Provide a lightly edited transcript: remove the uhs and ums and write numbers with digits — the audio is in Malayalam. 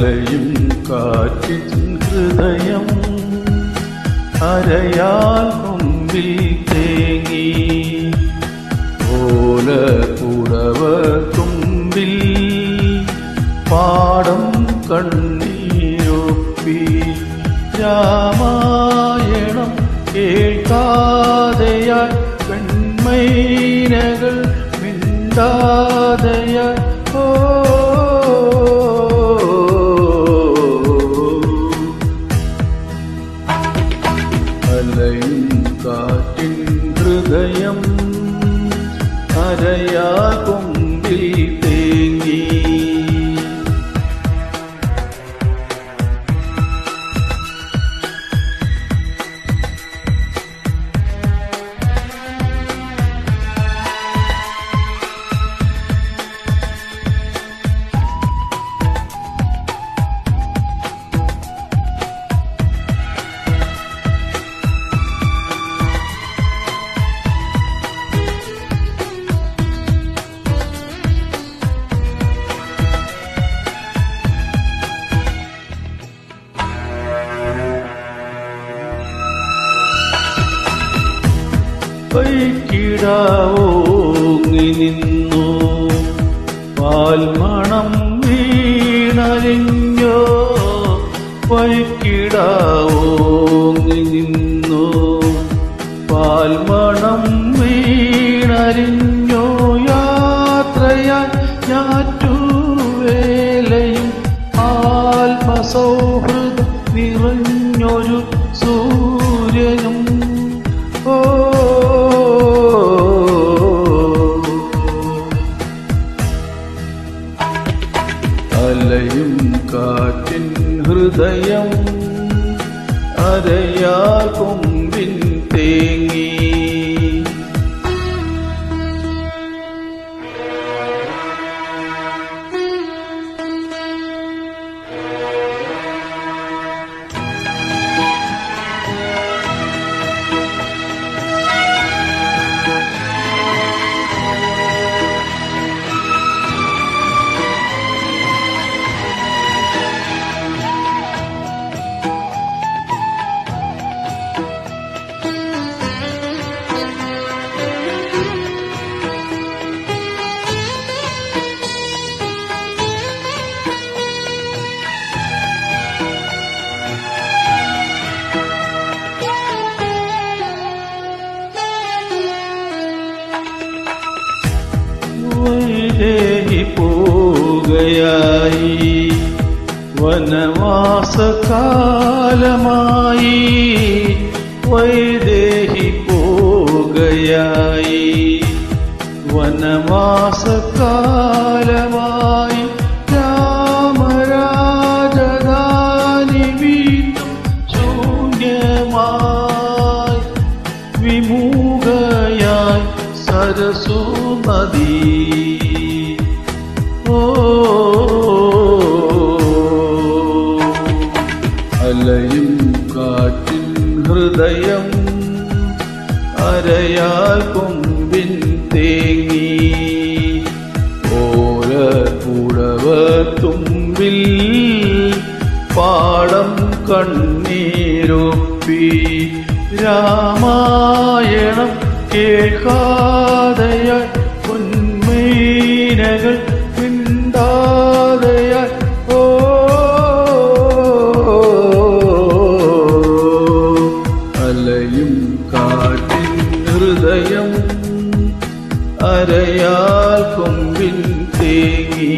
അലയും കാറ്റിൻ ഹൃദയം അരയാൽ മുമ്പിൽ തേങ്ങി ഓലപ്പുടവ തുമ്പിൽ പാടം കണ്ണീരൊപ്പി രാമായണം കേൾക്കാതെയായി പെൺമൈനകൾ മിണ്ടാതെയായി അലയും കാറ്റിൻ ഹൃദയം അരയാ കൊമ്പിൽ തേങ്ങി വൈക്കിടാവോങ്ങി നിന്നു പാൽമണം വീണലിഞ്ഞോ വൈക്കിടാവോങ്ങി നിന്നു പാൽമണം വീണലിഞ്ഞോ യാത്രയായി ഞാറ്റുവേലയും ആത്മസൗഹൃദം നിറഞ്ഞൊരു സൂര്യനും അലയും കാറ്റിൻ ഹൃദയം അരയാ കൊമ്പിൻ തേങ്ങി വൈദേഹി പോകയായി വനവാസകാലമായി വൈദേഹി പോകയായി വനവാസകാലമായി രാമരാജധാനി വീണ്ടും ശൂന്യമായി വിമുഖയായി സരസു നദി അലയും കാറ്റിൻ ഹൃദയം അരയാൽ കൊമ്പിൻ തേങ്ങി ഓലപ്പുടവ തുമ്പിൽ പാടം കണ്ണീരൊപ്പി രാമായണം കേൾക്കാതെയായി പൊന്മൈനകൾ മിണ്ടാതെയായി അലയും കാറ്റിൻ ഹൃദയം അരയാൽ കൊമ്പിൻ തേങ്ങി